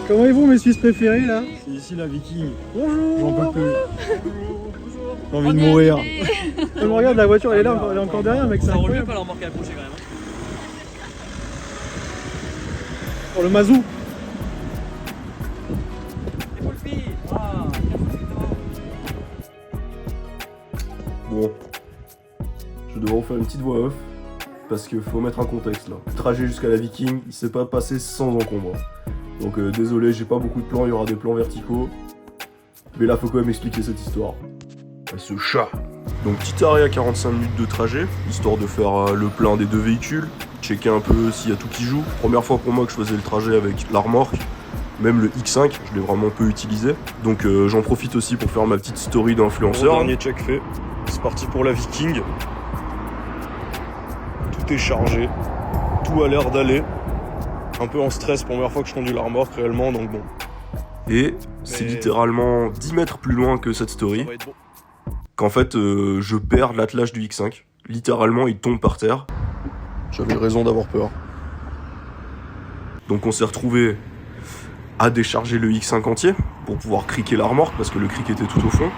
Comment ils vont mes Suisses préférés là? C'est ici la Viking. Bonjour. J'en peux plus. J'ai envie de mourir. On regarde, la voiture elle est là, elle est encore derrière mec. Ça roule mieux pas la remorque à approcher quand même. Pour le mazou. Et pour le fille. Ah, Bon, je devrais vous faire une petite voix off, parce qu'il faut mettre un contexte là. Le trajet jusqu'à la Viking, il s'est pas passé sans encombre. Donc désolé, j'ai pas beaucoup de plans, il y aura des plans verticaux. Mais là, faut quand même expliquer cette histoire. Ce chat. Donc petit arrêt à 45 minutes de trajet, histoire de faire le plein des deux véhicules, checker un peu s'il y a tout qui joue. Première fois pour moi que je faisais le trajet avec la remorque. Même le X5, je l'ai vraiment peu utilisé. Donc j'en profite aussi pour faire ma petite story d'influenceur. Dernier check fait. C'est parti pour la Viking. Tout est chargé. Tout a l'air d'aller. Un peu en stress, première fois que je conduis la remorque réellement, donc bon. Et c'est littéralement 10 mètres plus loin que cette story. Bon. Qu'en fait, je perds l'attelage du X5. Littéralement, il tombe par terre. J'avais raison d'avoir peur. Donc on s'est retrouvé à décharger le X5 entier pour pouvoir criquer la remorque parce que le cric était tout au fond.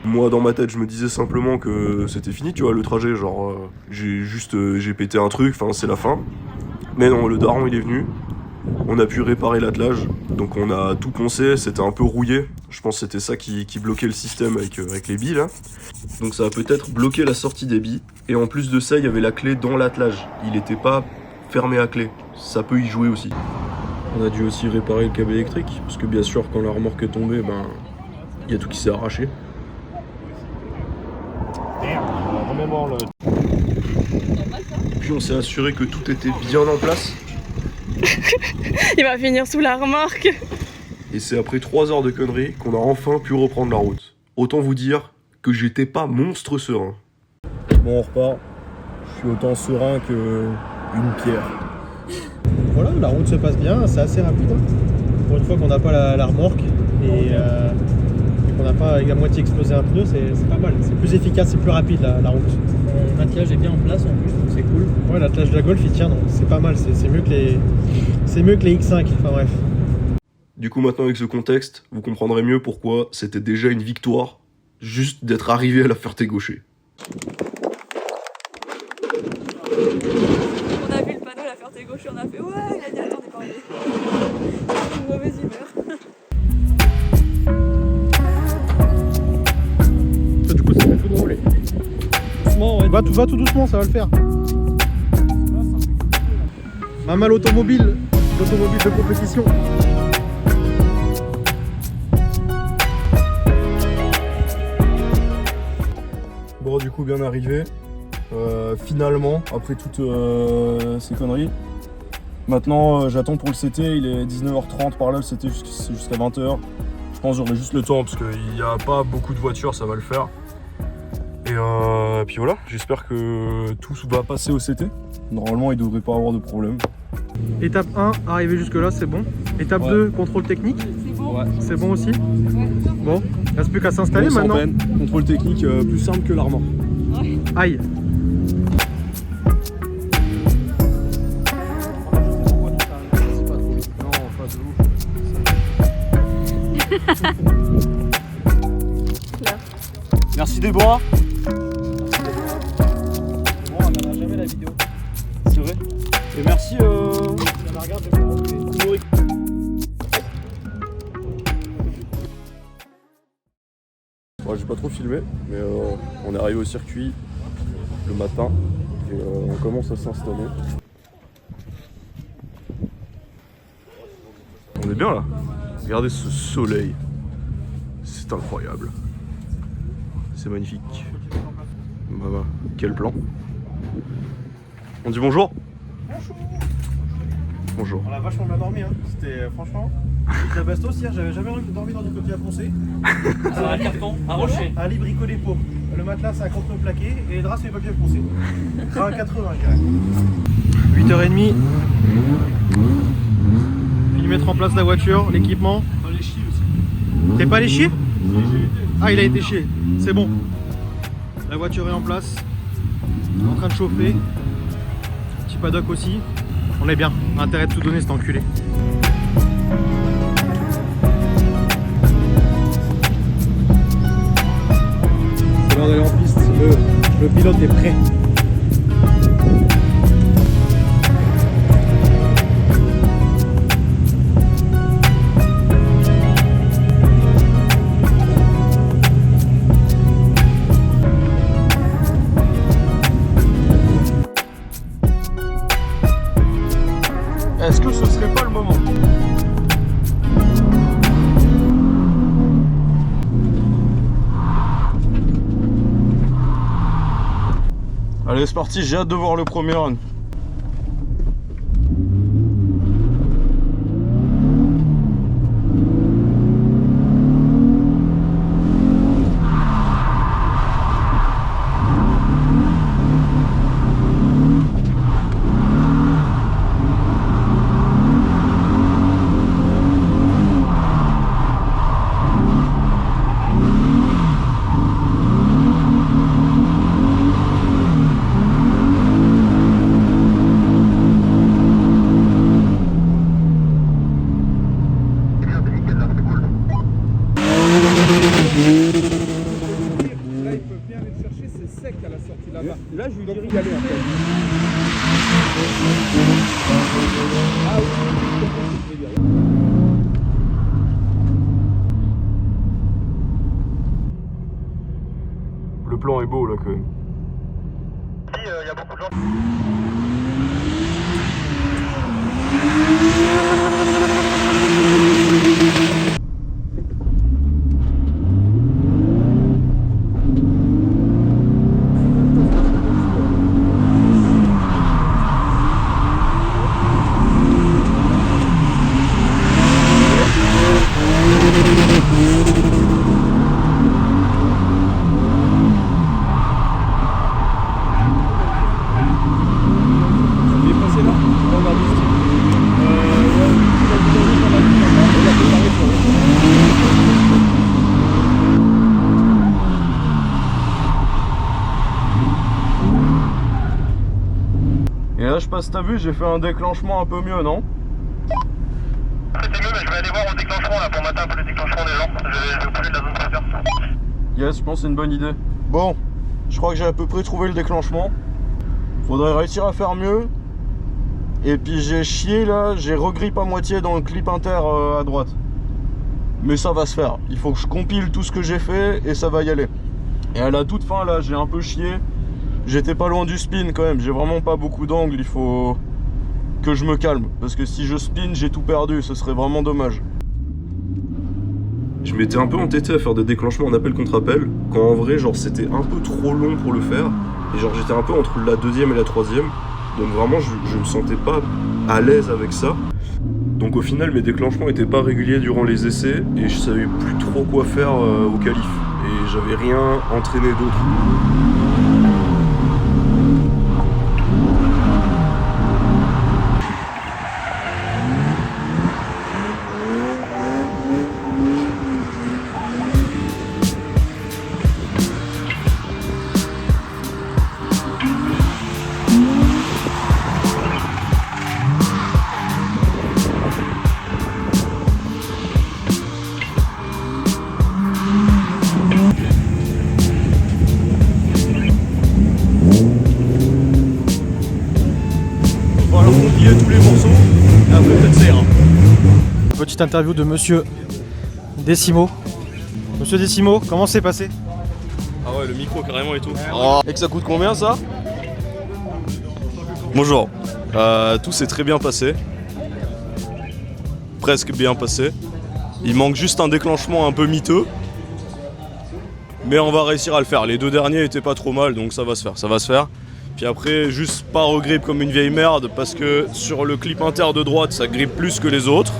Moi dans ma tête je me disais simplement que c'était fini, tu vois, le trajet, genre j'ai pété un truc, enfin c'est la fin. Mais non, le daron il est venu, on a pu réparer l'attelage, donc on a tout poncé, c'était un peu rouillé. Je pense que c'était ça qui bloquait le système avec les billes là. Donc ça a peut-être bloqué la sortie des billes. Et en plus de ça, il y avait la clé dans l'attelage, il n'était pas fermé à clé, ça peut y jouer aussi. On a dû aussi réparer le câble électrique, parce que bien sûr quand la remorque est tombée, ben il y a tout qui s'est arraché. Puis on s'est assuré que tout était bien en place. Il va finir sous la remorque. Et c'est après 3 heures de conneries qu'on a enfin pu reprendre la route. Autant vous dire que j'étais pas monstre serein. Bon, on repart. Je suis autant serein qu'une pierre. Voilà, la route se passe bien, c'est assez rapide. Pour une fois qu'on n'a pas la remorque et qu'on n'a pas avec la moitié explosé un pneu, c'est pas mal. C'est plus efficace, c'est plus rapide la route. L'attelage est bien en place en plus, donc c'est cool. Ouais, l'attelage de la Golf il tient, donc c'est pas mal, c'est mieux que les X5, enfin bref. Du coup maintenant avec ce contexte, vous comprendrez mieux pourquoi c'était déjà une victoire juste d'être arrivé à la Ferté-Gaucher. On a vu le panneau, la Ferté-Gaucher, on a fait ouais, il a dit attends, on est pas arrivé. Une mauvaise humeur. Du coup ça va tout rouler. Doucement, ouais. Va tout doucement, ça va le faire. Maman l'automobile de compétition. Bon du coup bien arrivé, finalement après toutes ces conneries. Maintenant j'attends pour le CT, il est 19h30 par là, le CT c'est jusqu'à 20h. Je pense que j'aurai juste le temps parce qu'il n'y a pas beaucoup de voitures, ça va le faire. Et puis voilà, j'espère que tout va passer au CT. Normalement il ne devrait pas avoir de problème. Étape 1, arrivé jusque là, c'est bon. Étape 2, contrôle technique. Ouais. C'est bon aussi. Bon, il reste plus qu'à s'installer maintenant. Sans peine. Contrôle technique plus simple que l'armement. Aïe. Merci Déborah. Bon, on regardera jamais la vidéo. C'est vrai. Et merci On la regarde, je vais vous montrer. Bon, j'ai pas trop filmé, mais on est arrivé au circuit le matin et on commence à s'installer. On est bien là. Regardez ce soleil. C'est incroyable. C'est magnifique. Bah, quel plan. On dit bonjour. Bonjour. On a vachement bien dormi, hein. C'était franchement. La bastos hier, j'avais jamais dormi dans du papier à poncer. Un carton, un rocher. Un lit bricolé pour. Le matelas c'est un carton plaqué et les draps c'est du papier à poncer. C'est un 80 je dirais. 8h30. Fini mettre en place la voiture, l'équipement. Pas les chies aussi. T'es pas allé chier? Ah il a été chier, c'est bon. La voiture est en place. En train de chauffer. Petit paddock aussi. On est bien, intérêt de tout donner cet enculé. le pilote est prêt. Est-ce que ce serait pas le moment? Allez, c'est parti, j'ai hâte de voir le premier run. Là, ils peuvent bien aller le chercher, c'est sec à la sortie là-bas. Là, je lui dirais d'y aller en fait. Ah oui, Le plan est beau là quand même. Il y a beaucoup de gens. Et là, je passe, t'as vu, j'ai fait un déclenchement un peu mieux, non? C'était mieux, mais je vais aller voir au déclenchement là pour mater un peu le déclenchement des gens. Je vais au plus de la zone préfère. Yes, je pense que c'est une bonne idée. Bon, je crois que j'ai à peu près trouvé le déclenchement. Faudrait réussir à faire mieux. Et puis j'ai chié là, j'ai regrippe à moitié dans le clip inter à droite. Mais ça va se faire. Il faut que je compile tout ce que j'ai fait et ça va y aller. Et à la toute fin là, j'ai un peu chié. J'étais pas loin du spin quand même, j'ai vraiment pas beaucoup d'angle, il faut que je me calme. Parce que si je spin, j'ai tout perdu, ce serait vraiment dommage. Je m'étais un peu entêté à faire des déclenchements en appel contre appel, quand en vrai genre c'était un peu trop long pour le faire. Et genre j'étais un peu entre la deuxième et la troisième. Donc vraiment je me sentais pas à l'aise avec ça. Donc au final mes déclenchements étaient pas réguliers durant les essais et je savais plus trop quoi faire au qualif. Et j'avais rien entraîné d'autre. Tous les morceaux et après peut-être ça ira. Petite interview de monsieur Décimo. Monsieur Décimo, comment c'est passé? Ah ouais, le micro carrément et tout. Oh. Et que ça coûte combien ça? Bonjour. Tout s'est très bien passé. Presque bien passé. Il manque juste un déclenchement un peu miteux. Mais on va réussir à le faire. Les deux derniers étaient pas trop mal, donc ça va se faire. Ça va se faire. Puis après, juste pas regrippe comme une vieille merde parce que sur le clip inter de droite, ça grippe plus que les autres.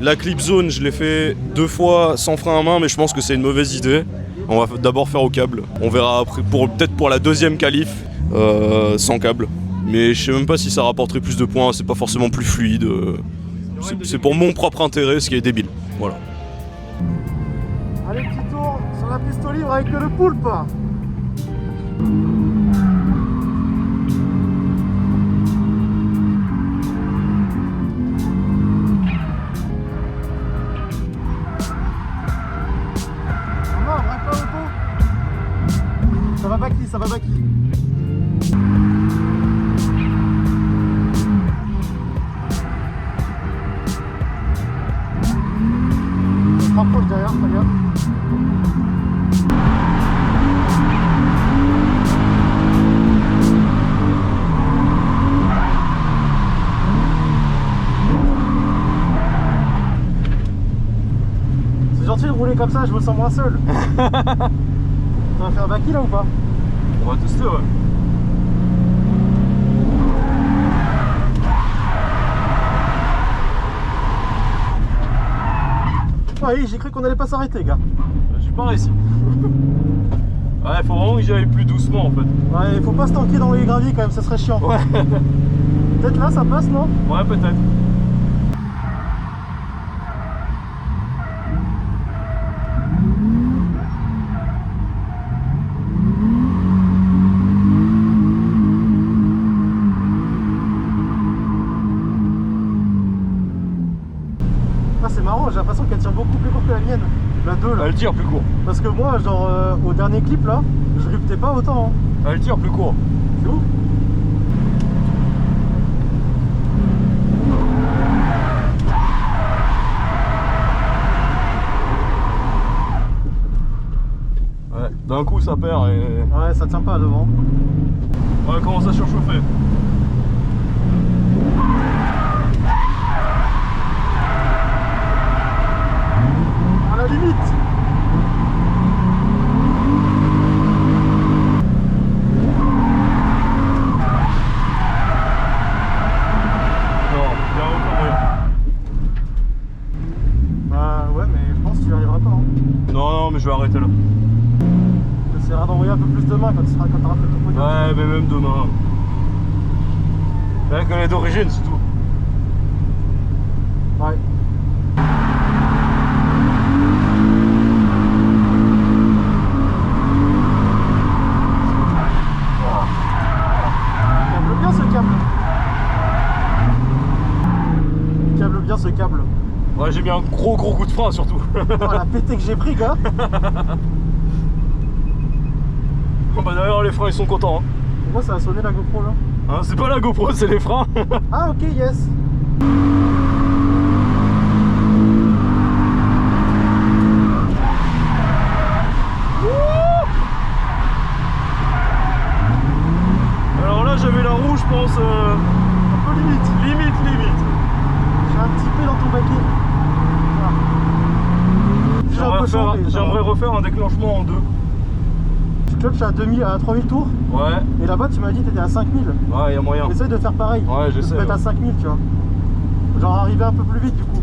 La clip zone, je l'ai fait 2 fois sans frein à main, mais je pense que c'est une mauvaise idée. On va d'abord faire au câble. On verra après, peut-être pour la deuxième qualif, sans câble. Mais je sais même pas si ça rapporterait plus de points, c'est pas forcément plus fluide. C'est pour mon propre intérêt, ce qui est débile. Voilà. Allez, petit tour sur la piste libre avec le poulpe. Ça va Baki, ça va Baki. On se rapproche derrière, très bien. C'est gentil de rouler comme ça, je me sens moins seul. On va faire Baki là ou pas? On va tester, ouais. Ah oui, j'ai cru qu'on allait pas s'arrêter, gars. J'ai pas réussi. Ouais, faut vraiment que j'y aille plus doucement en fait. Ouais, faut pas se tanker dans les graviers quand même, ça serait chiant. Ouais. Peut-être là ça passe, non? Ouais, peut-être. Ah, c'est marrant, j'ai l'impression qu'elle tire beaucoup plus court que la mienne. La 2 là. Elle tire plus court. Parce que moi, genre au dernier clip là, je riptais pas autant. Hein. Elle tire plus court. C'est ouf. Ouais, d'un coup ça perd et... Ouais, ça tient pas devant. Ouais, elle commence à surchauffer. À la limite. Non, il y a encore rien. Bah ouais, mais je pense que tu y arriveras pas. Hein. Non, non, mais je vais arrêter là. Tu essaieras d'envoyer un peu plus demain quand tu auras fait ton podium. Ouais, mais même demain. Elle connaît d'origine, c'est tout. Ouais. Câble bien ce câble. Câble bien ce câble. Ouais, j'ai mis un gros coup de frein surtout. Oh la pété que j'ai pris, gars. Bah d'ailleurs les freins ils sont contents. Hein. Pourquoi ça a sonné la GoPro là? Hein, c'est pas la GoPro, c'est les freins. Ah ok, yes. Alors là j'avais la roue je pense Un peu limite. limite. J'ai un petit peu dans ton baquet. Voilà. J'ai un peu changé, ça J'aimerais va. refaire un déclenchement en deux. Tu clutches à 3000 tours Ouais, et là-bas tu m'as dit que t'étais à 5000. ouais, y a moyen. Essaye de faire pareil. Ouais, j'essaie, De te mettre à ouais. 5000, tu vois. Genre arriver un peu plus vite du coup.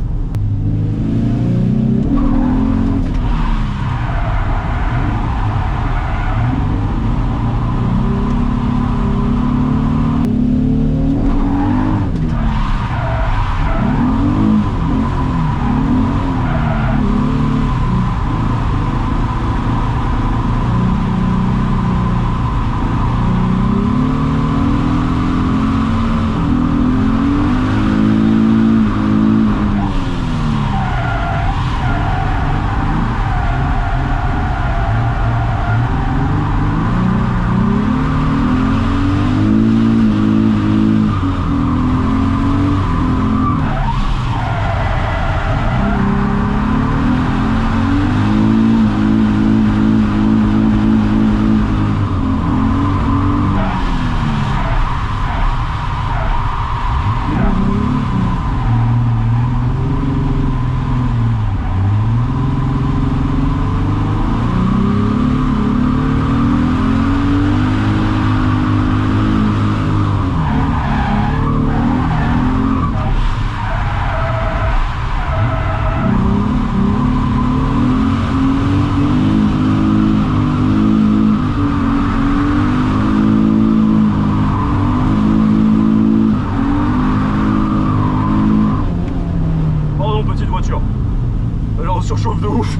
surchauffe de ouf.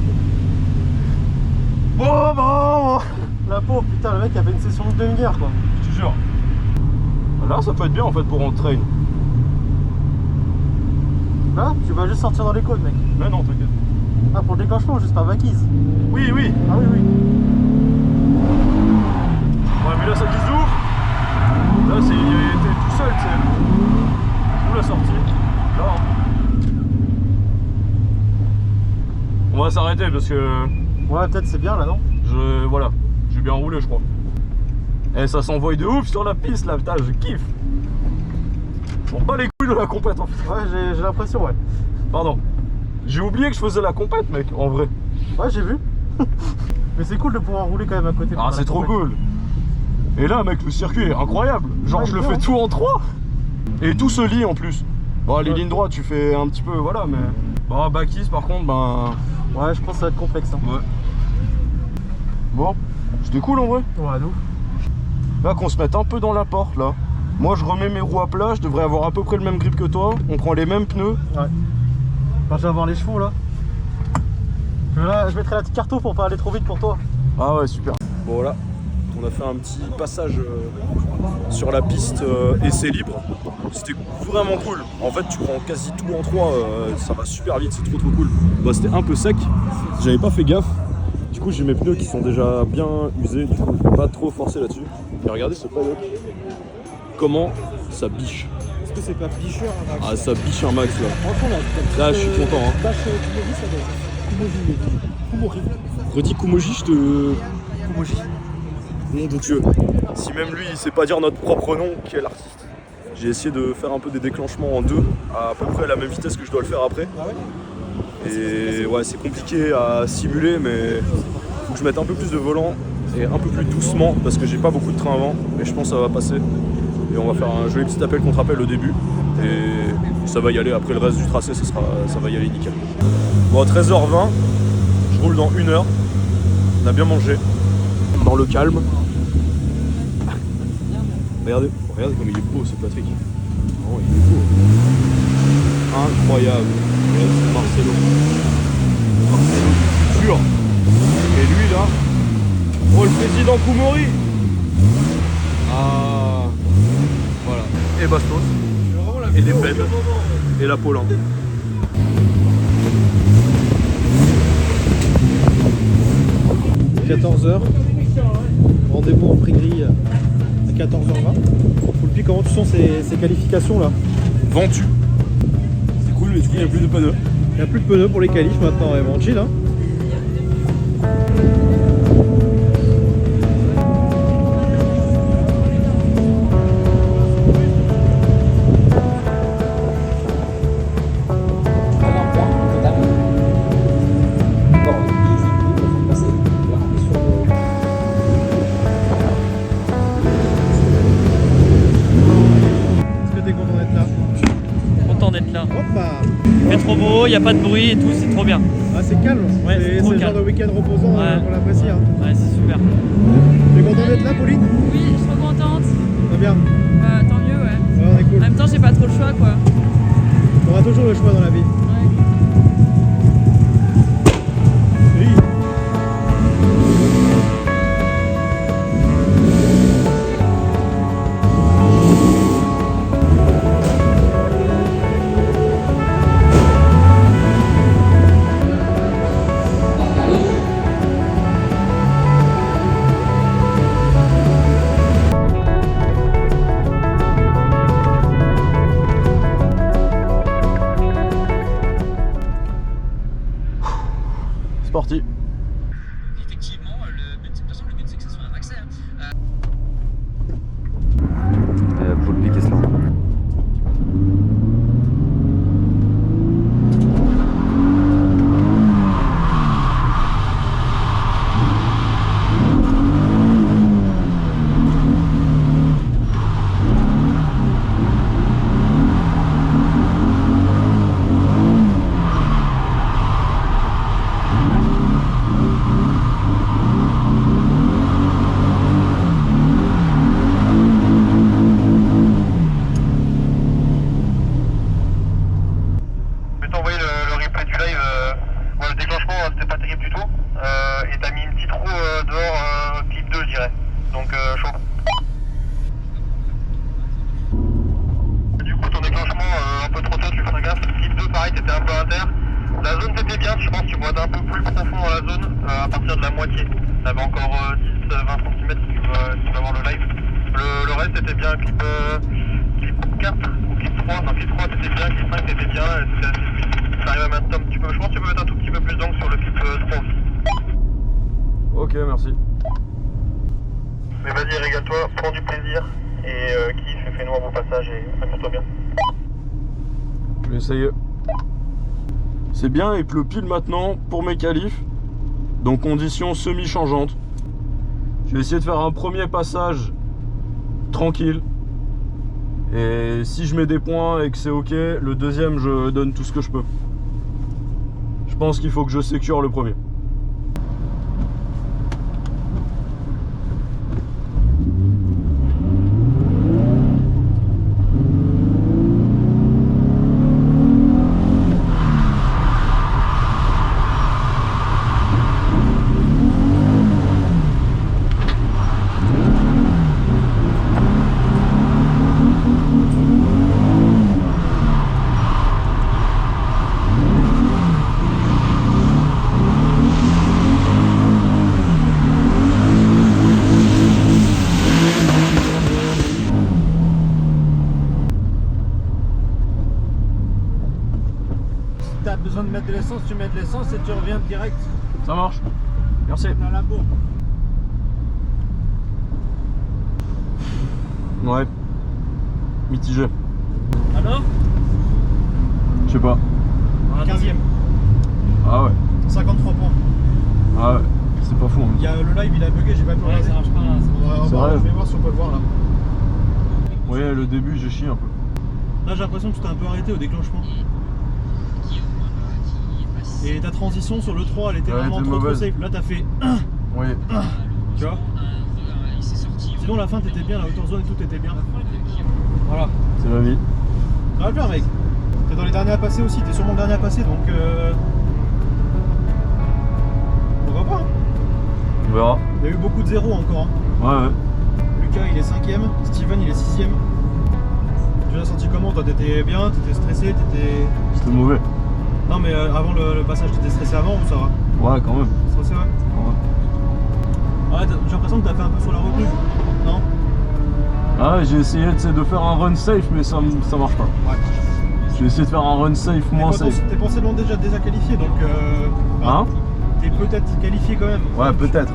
Bon. La pauvre, putain, le mec avait une session de demi-heure quoi. Je te jure. Là, ça peut être bien en fait pour on train. Là, tu vas juste sortir dans les côtes, mec. Mais non, t'inquiète. Ah, pour le déclenchement, juste par vaquise. Oui. Ah oui. s'arrêter parce que Ouais, peut-être c'est bien là, non? voilà, j'ai bien roulé je crois. Et ça s'envoie de ouf sur la piste là, putain, je kiffe. On bat les couilles de la compète en fait. Ouais, j'ai l'impression, ouais. Pardon. J'ai oublié que je faisais la compète mec, en vrai. Ouais, j'ai vu. Mais c'est cool de pouvoir rouler quand même à côté. Ah, c'est trop cool. Et là mec, le circuit est incroyable. Genre Ouais, je le bien, fais hein. tout en 3. Et tout se lie en plus. Bon, les lignes droites, tu fais un petit peu, voilà, mais... Bon, Bakis par contre, ben... Ouais, je pense que ça va être complexe. Hein. Ouais. Bon, c'était cool en vrai. Ouais, nous. Là, qu'on se mette un peu dans la porte, là. Moi, je remets mes roues à plat, je devrais avoir à peu près le même grip que toi. On prend les mêmes pneus. Ouais. Enfin, je vais avoir les chevaux, là. Là, je mettrai la petite carto pour pas aller trop vite pour toi. Ah ouais, super. Bon voilà, on a fait un petit passage sur la piste essai libre. C'était vraiment cool. En fait, tu prends quasi tout en 3, ça va super vite, c'est trop cool. Bah, c'était un peu sec, j'avais pas fait gaffe. Du coup, j'ai mes pneus qui sont déjà bien usés, du coup, je vais pas trop forcer là-dessus. Et regardez ce paddock. Comment ça biche. Est-ce que c'est pas bicheur un max? Ah, ça biche un max là. Franchement, Là, je suis content. Hein. Redis Kumoji, je te... Kumoji. Nom de Dieu. Si même lui, il sait pas dire notre propre nom, quel artiste. J'ai essayé de faire un peu des déclenchements en 2, à peu près à la même vitesse que je dois le faire après. Ah ouais? Et ouais, c'est compliqué à simuler, mais faut que je mette un peu plus de volant et un peu plus doucement parce que j'ai pas beaucoup de train avant, mais je pense que ça va passer. Et on va faire un joli petit appel contre appel au début. Et ça va y aller, après le reste du tracé, ça va y aller nickel. Bon, à 13h20, je roule dans 1 heure. On a bien mangé, dans le calme. Regardez comme il est beau ce Patrick. Oh, il est beau. Incroyable. Regardez, c'est Marcelo. Marcelo, pur. Et lui là, oh le président Kumori. Ah, voilà. Et Bastos. Et les peines. Et la Paulin. – 14h. Rendez-vous en prix-grille à 14h20. Poulpi, comment tu sens ces qualifications là? Vendu. C'est cool, mais du coup il n'y a plus de pneus. Il n'y a plus de pneus pour les qualifs maintenant, vraiment chill hein. Il fait trop beau, il n'y a pas de bruit et tout, c'est trop bien. Ah, c'est calme. Ouais, c'est trop le genre calme. de week-end reposant Ouais. qu'on apprécie. Hein. Ouais, c'est super. T'es content d'être là, Pauline? Oui, je suis trop contente. Très bien. Bah, tant mieux, ouais. Ouais, on est En cool. même temps, j'ai pas trop le choix, quoi. On aura toujours le choix dans la vie. Ouais. Oui. C'est parti. Effectivement, de toute façon, le but c'est que ce soit un accès. Poulpi qui se lance. Je vais t'envoyer le replay du live. Moi, le déclenchement, c'était pas terrible du tout. Et t'as mis une petite roue dehors, clip 2, je dirais. Donc, chaud. Du coup, ton déclenchement, un peu trop tôt, tu feras gaffe. Clip 2, pareil, t'étais un peu inter. La zone, t'étais bien, je pense que tu bois un peu plus profond dans la zone, à partir de la moitié. T'avais encore 10-20 cm si tu vas voir le live. Le reste, était bien. Clip 4 ou clip 3. Non, clip 3, t'étais bien. Clip 5, t'étais bien. C'était assez fluide. J'arrive à mettre un petit peu, je pense que tu peux mettre un tout petit peu plus d'angle sur le clip 3 aussi. Ok, merci. Mais vas-y, régale-toi, prends du plaisir et kiffe et fais-nous un beau passage et raconte-toi bien. Je vais essayer. C'est bien, il pleut pile maintenant pour mes qualifs. Donc conditions semi-changeantes. Je vais essayer de faire un premier passage tranquille. Et si je mets des points et que c'est ok, le deuxième je donne tout ce que je peux. Je pense qu'il faut que je sécure le premier. T'as besoin de mettre de l'essence, tu mets de l'essence et tu reviens direct Ça marche. Merci. dans la bourre. Ouais. Mitigé. Alors? Je sais pas. 15ème, Ah ouais. 53 points. Ah ouais. C'est pas fou. Hein. Il y a le live, il a bugué, j'ai pas pu Ouais, regarder. ça marche pas là. C'est vrai. Je vais voir si on peut le voir là. Ouais, le début j'ai chié un peu. Là j'ai l'impression que tu t'es un peu arrêté au déclenchement. Et ta transition sur le 3 elle était Elle vraiment était trop mauvaise. safe. Là t'as fait Oui. tu vois. Sinon la fin t'étais bien, la hauteur zone et tout était bien. Voilà. C'est la vie. Ça va le faire mec. T'es dans les derniers à passer aussi, t'es sûrement le dernier à passer donc pourquoi pas hein. On verra. Il y a eu beaucoup de zéros encore. Hein. Ouais, ouais. Lucas il est 5ème, Steven il est 6ème. Tu l'as senti comment? Toi t'étais bien, t'étais stressé, t'étais... C'était mauvais. Non mais avant le passage t'étais stressé avant ou ça va? Ouais, quand même. Stressé ouais? Ouais. Ouais, j'ai l'impression que t'as fait un peu sur la retenue. Non? Ah ouais, j'ai essayé de faire un run safe mais ça marche pas. Ouais. J'ai essayé de faire un run safe moins safe. T'es potentiellement déjà qualifié donc Hein? t'es peut-être qualifié quand même. Ouais, peut-être.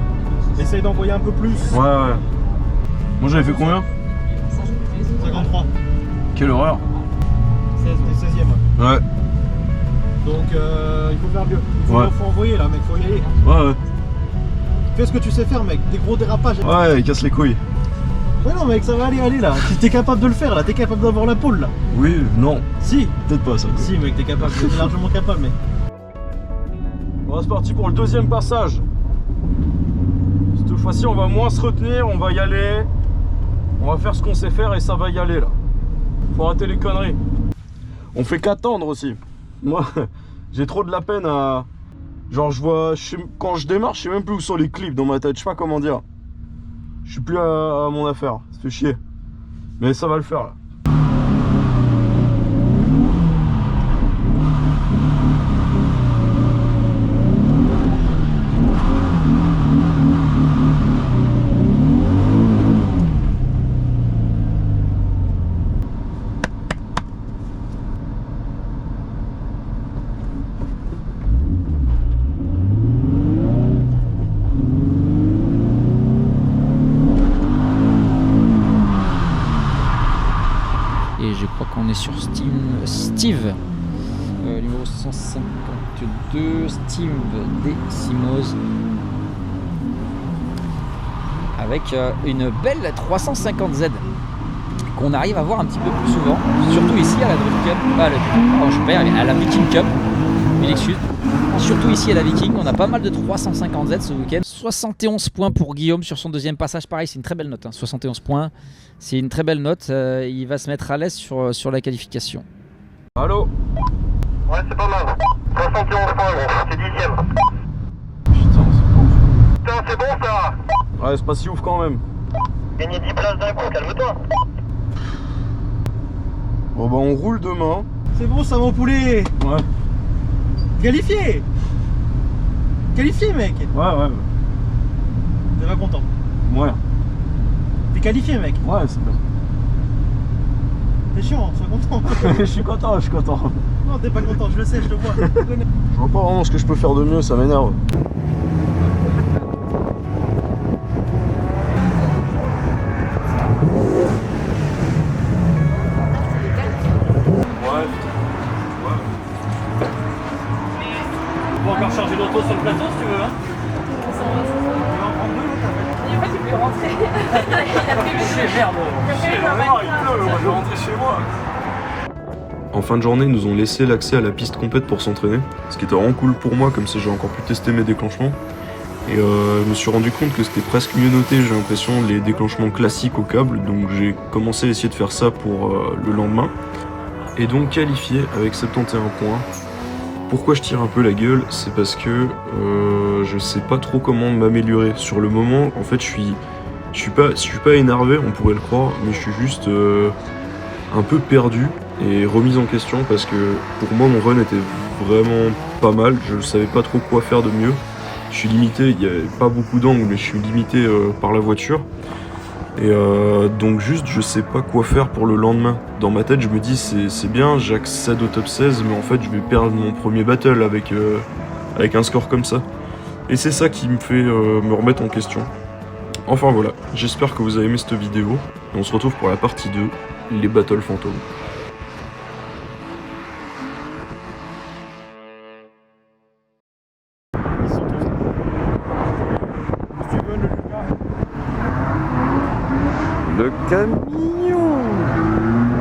Essaye d'envoyer un peu plus. Ouais, ouais. Moi j'avais fait combien? 53. Quelle horreur. 16, t'es 16ème. Ouais. Donc il faut faire mieux. Faut envoyer là mec, faut y aller. Ouais, ouais. Fais ce que tu sais faire mec, des gros dérapages. Ouais, il casse les couilles. Ouais non mec, ça va aller là. T'es capable de le faire là, t'es capable d'avoir la pole là. Oui, non. Si. Peut-être pas ça. Si mec, t'es capable, t'es largement capable mec. Bon, c'est parti pour le deuxième passage. Cette fois-ci, on va moins se retenir, on va y aller. On va faire ce qu'on sait faire et ça va y aller là. Faut arrêter les conneries. On fait qu'attendre aussi. Moi, j'ai trop de la peine à... Genre, quand je démarre, je sais même plus où sont les clips dans ma tête. Je sais pas comment dire. Je suis plus à mon affaire. Ça fait chier. Mais ça va le faire là. Et je crois qu'on est sur Steve, numéro 152, Steve Decimos, avec une belle 350Z qu'on arrive à voir un petit peu plus souvent, surtout ici à la Drift Cup, à la Viking Cup, 1000 excuses. Surtout ici à la Viking, on a pas mal de 350Z ce week-end. 71 points pour Guillaume sur son deuxième passage. Pareil, c'est une très belle note. Hein. 71 points, c'est une très belle note. Il va se mettre à l'aise sur la qualification. Allô? Ouais, c'est pas mal. 71 points, gros. C'est 10ème. Putain, c'est pas ouf. Putain, c'est bon ça. Ouais, c'est pas si ouf quand même. Gagner 10 places d'un coup, calme-toi. Bon bah on roule demain. C'est bon ça mon poulet. Ouais. Qualifié. Qualifié mec. Ouais. T'es pas content. Ouais. T'es qualifié mec. Ouais, c'est bien. T'es chiant, sois content. Je suis content. Non, t'es pas content, je le sais, je te vois. Je vois pas vraiment ce que je peux faire de mieux, ça m'énerve. On va encore charger l'auto sur le plateau si tu veux. Hein. Et en fait, il voulait rentrer. Il a prévu. Merde. Je vais rentrer chez moi. En fin de journée, ils nous ont laissé l'accès à la piste complète pour s'entraîner, ce qui était vraiment cool pour moi, comme ça j'ai encore pu tester mes déclenchements. Et je me suis rendu compte que c'était presque mieux noté, j'ai l'impression, les déclenchements classiques au câble, donc j'ai commencé à essayer de faire ça pour le lendemain. Et donc qualifié avec 71 points. Pourquoi je tire un peu la gueule? C'est parce que je sais pas trop comment m'améliorer. Sur le moment, en fait, je suis pas énervé, on pourrait le croire, mais je suis juste un peu perdu et remise en question parce que pour moi mon run était vraiment pas mal, je savais pas trop quoi faire de mieux. Je suis limité, il n'y avait pas beaucoup d'angles, mais je suis limité par la voiture. Et donc juste je sais pas quoi faire pour le lendemain. Dans ma tête je me dis c'est bien, j'accède au top 16, mais en fait je vais perdre mon premier battle avec un score comme ça. Et c'est ça qui me fait me remettre en question. Enfin voilà, j'espère que vous avez aimé cette vidéo, et on se retrouve pour la partie 2, les battles fantômes. Le Camille.